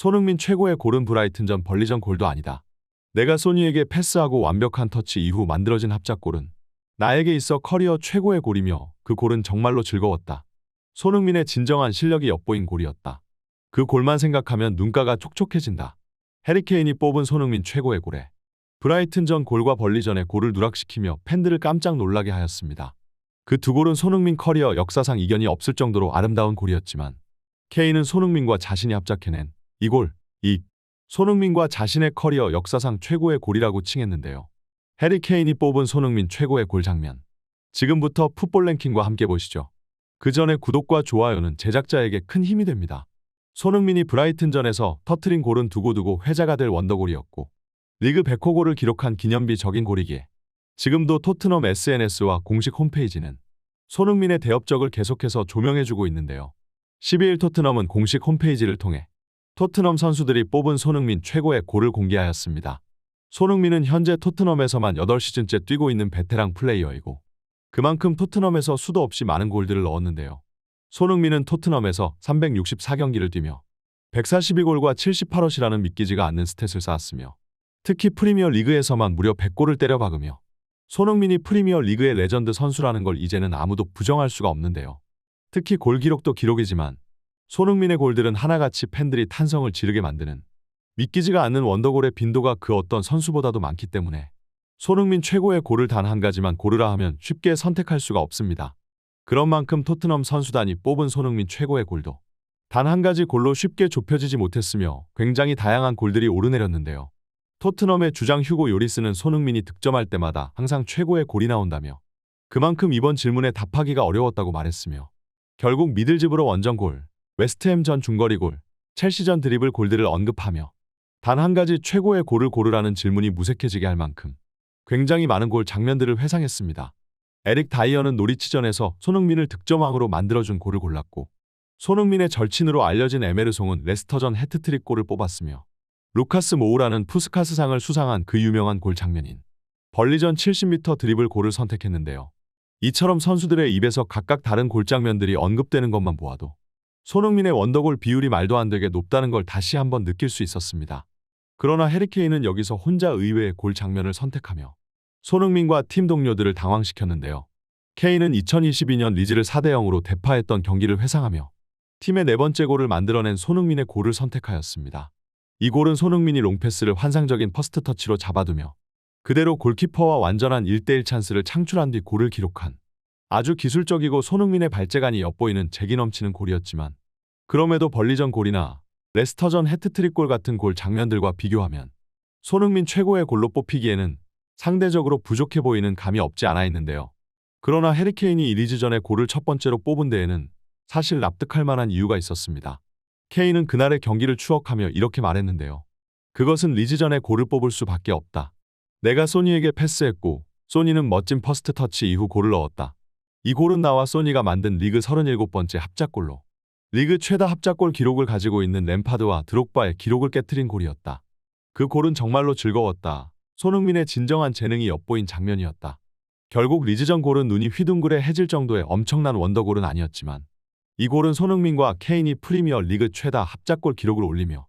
손흥민 최고의 골은 브라이튼전 벌리전 골도 아니다. 내가 소니에게 패스하고 완벽한 터치 이후 만들어진 합작골은 나에게 있어 커리어 최고의 골이며 그 골은 정말로 즐거웠다. 손흥민의 진정한 실력이 엿보인 골이었다. 그 골만 생각하면 눈가가 촉촉해진다. 해리케인이 뽑은 손흥민 최고의 골에 브라이튼전 골과 벌리전의 골을 누락시키며 팬들을 깜짝 놀라게 하였습니다. 그 두 골은 손흥민 커리어 역사상 이견이 없을 정도로 아름다운 골이었지만 케인은 손흥민과 자신이 합작해낸 이 골, 손흥민과 자신의 커리어 역사상 최고의 골이라고 칭했는데요. 해리 케인이 뽑은 손흥민 최고의 골 장면. 지금부터 풋볼 랭킹과 함께 보시죠. 그 전에 구독과 좋아요는 제작자에게 큰 힘이 됩니다. 손흥민이 브라이튼전에서 터트린 골은 두고두고 회자가 될 원더골이었고 리그 100호 골을 기록한 기념비적인 골이기에 지금도 토트넘 SNS와 공식 홈페이지는 손흥민의 대업적을 계속해서 조명해주고 있는데요. 12일 토트넘은 공식 홈페이지를 통해 토트넘 선수들이 뽑은 손흥민 최고의 골을 공개하였습니다. 손흥민은 현재 토트넘에서만 8시즌째 뛰고 있는 베테랑 플레이어이고 그만큼 토트넘에서 수도 없이 많은 골들을 넣었는데요. 손흥민은 토트넘에서 364경기를 뛰며 142골과 78헛이라는 믿기지가 않는 스탯을 쌓았으며 특히 프리미어 리그에서만 무려 100골을 때려 박으며 손흥민이 프리미어 리그의 레전드 선수라는 걸 이제는 아무도 부정할 수가 없는데요. 특히 골 기록도 기록이지만 손흥민의 골들은 하나같이 팬들이 탄성을 지르게 만드는 믿기지가 않는 원더골의 빈도가 그 어떤 선수보다도 많기 때문에 손흥민 최고의 골을 단 한 가지만 고르라 하면 쉽게 선택할 수가 없습니다. 그런 만큼 토트넘 선수단이 뽑은 손흥민 최고의 골도 단 한 가지 골로 쉽게 좁혀지지 못했으며 굉장히 다양한 골들이 오르내렸는데요. 토트넘의 주장 휴고 요리스는 손흥민이 득점할 때마다 항상 최고의 골이 나온다며 그만큼 이번 질문에 답하기가 어려웠다고 말했으며 결국 미들즈브러 원정골, 웨스트햄 전 중거리골, 첼시전 드리블 골들을 언급하며 단 한 가지 최고의 골을 고르라는 질문이 무색해지게 할 만큼 굉장히 많은 골 장면들을 회상했습니다. 에릭 다이어는 노리치전에서 손흥민을 득점왕으로 만들어준 골을 골랐고 손흥민의 절친으로 알려진 에메르송은 레스터전 해트트릭 골을 뽑았으며 루카스 모우라는 푸스카스상을 수상한 그 유명한 골 장면인 벌리전 70m 드리블 골을 선택했는데요. 이처럼 선수들의 입에서 각각 다른 골 장면들이 언급되는 것만 보아도 손흥민의 원더골 비율이 말도 안 되게 높다는 걸 다시 한번 느낄 수 있었습니다. 그러나 해리케인은 여기서 혼자 의외의 골 장면을 선택하며 손흥민과 팀 동료들을 당황시켰는데요. 케인은 2022년 리즈를 4대0으로 대파했던 경기를 회상하며 팀의 네 번째 골을 만들어낸 손흥민의 골을 선택하였습니다. 이 골은 손흥민이 롱패스를 환상적인 퍼스트 터치로 잡아두며 그대로 골키퍼와 완전한 1대1 찬스를 창출한 뒤 골을 기록한 아주 기술적이고 손흥민의 발재간이 엿보이는 재기 넘치는 골이었지만 그럼에도 벌리전 골이나 레스터전 해트트릭 골 같은 골 장면들과 비교하면 손흥민 최고의 골로 뽑히기에는 상대적으로 부족해 보이는 감이 없지 않아 있는데요. 그러나 해리케인이 이 리즈전에 골을 첫 번째로 뽑은 데에는 사실 납득할 만한 이유가 있었습니다. 케인은 그날의 경기를 추억하며 이렇게 말했는데요. 그것은 리즈전에 골을 뽑을 수밖에 없다. 내가 소니에게 패스했고 소니는 멋진 퍼스트 터치 이후 골을 넣었다. 이 골은 나와 소니가 만든 리그 37번째 합작골로 리그 최다 합작골 기록을 가지고 있는 램파드와 드록바의 기록을 깨트린 골이었다. 그 골은 정말로 즐거웠다. 손흥민의 진정한 재능이 엿보인 장면이었다. 결국 리즈전 골은 눈이 휘둥그레 해질 정도의 엄청난 원더골은 아니었지만 이 골은 손흥민과 케인이 프리미어 리그 최다 합작골 기록을 올리며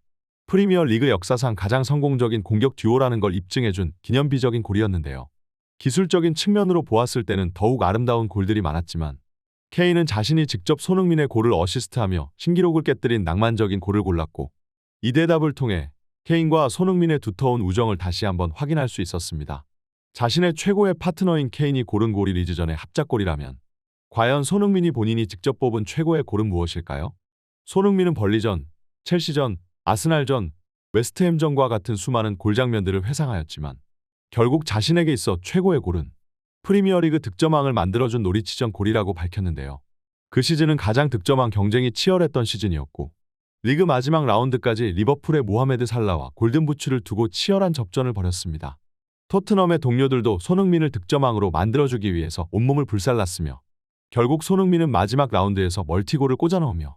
프리미어 리그 역사상 가장 성공적인 공격 듀오라는 걸 입증해준 기념비적인 골이었는데요. 기술적인 측면으로 보았을 때는 더욱 아름다운 골들이 많았지만 케인은 자신이 직접 손흥민의 골을 어시스트하며 신기록을 깨뜨린 낭만적인 골을 골랐고 이 대답을 통해 케인과 손흥민의 두터운 우정을 다시 한번 확인할 수 있었습니다. 자신의 최고의 파트너인 케인이 고른 골이 리즈전의 합작골이라면 과연 손흥민이 본인이 직접 뽑은 최고의 골은 무엇일까요? 손흥민은 벌리전, 첼시전, 아스날전, 웨스트햄전과 같은 수많은 골 장면들을 회상하였지만 결국 자신에게 있어 최고의 골은 프리미어리그 득점왕을 만들어준 노리치전 골이라고 밝혔는데요. 그 시즌은 가장 득점왕 경쟁이 치열했던 시즌이었고 리그 마지막 라운드까지 리버풀의 모하메드 살라와 골든부츠를 두고 치열한 접전을 벌였습니다. 토트넘의 동료들도 손흥민을 득점왕으로 만들어주기 위해서 온몸을 불살랐으며 결국 손흥민은 마지막 라운드에서 멀티골을 꽂아넣으며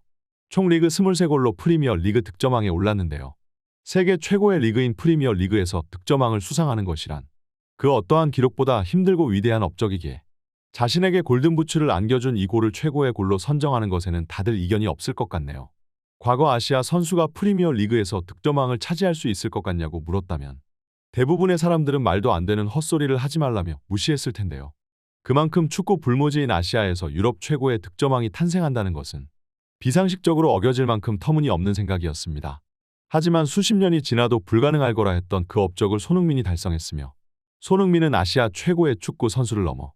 총 리그 23골로 프리미어 리그 득점왕에 올랐는데요. 세계 최고의 리그인 프리미어 리그에서 득점왕을 수상하는 것이란 그 어떠한 기록보다 힘들고 위대한 업적이기에 자신에게 골든부츠를 안겨준 이 골을 최고의 골로 선정하는 것에는 다들 이견이 없을 것 같네요. 과거 아시아 선수가 프리미어 리그에서 득점왕을 차지할 수 있을 것 같냐고 물었다면 대부분의 사람들은 말도 안 되는 헛소리를 하지 말라며 무시했을 텐데요. 그만큼 축구 불모지인 아시아에서 유럽 최고의 득점왕이 탄생한다는 것은 비상식적으로 어겨질 만큼 터무니없는 생각이었습니다. 하지만 수십 년이 지나도 불가능할 거라 했던 그 업적을 손흥민이 달성했으며 손흥민은 아시아 최고의 축구 선수를 넘어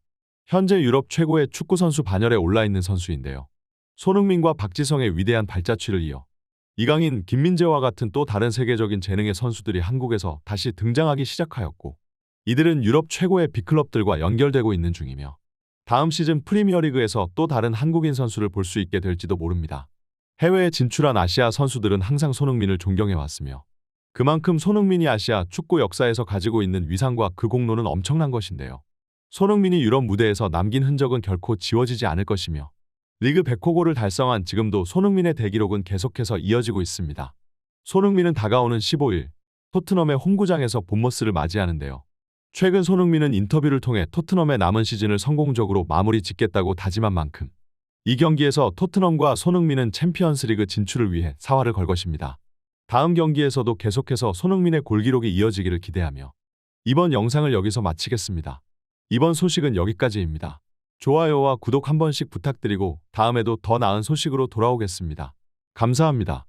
현재 유럽 최고의 축구 선수 반열에 올라 있는 선수인데요. 손흥민과 박지성의 위대한 발자취를 이어 이강인, 김민재와 같은 또 다른 세계적인 재능의 선수들이 한국에서 다시 등장하기 시작하였고 이들은 유럽 최고의 빅클럽들과 연결되고 있는 중이며 다음 시즌 프리미어리그에서 또 다른 한국인 선수를 볼 수 있게 될지도 모릅니다. 해외에 진출한 아시아 선수들은 항상 손흥민을 존경해왔으며 그만큼 손흥민이 아시아 축구 역사에서 가지고 있는 위상과 그 공로는 엄청난 것인데요. 손흥민이 유럽 무대에서 남긴 흔적은 결코 지워지지 않을 것이며 리그 100호골을 달성한 지금도 손흥민의 대기록은 계속해서 이어지고 있습니다. 손흥민은 다가오는 15일 토트넘의 홈구장에서 본머스를 맞이하는데요. 최근 손흥민은 인터뷰를 통해 토트넘의 남은 시즌을 성공적으로 마무리 짓겠다고 다짐한 만큼 이 경기에서 토트넘과 손흥민은 챔피언스리그 진출을 위해 사활을 걸 것입니다. 다음 경기에서도 계속해서 손흥민의 골기록이 이어지기를 기대하며 이번 영상을 여기서 마치겠습니다. 이번 소식은 여기까지입니다. 좋아요와 구독 한 번씩 부탁드리고 다음에도 더 나은 소식으로 돌아오겠습니다. 감사합니다.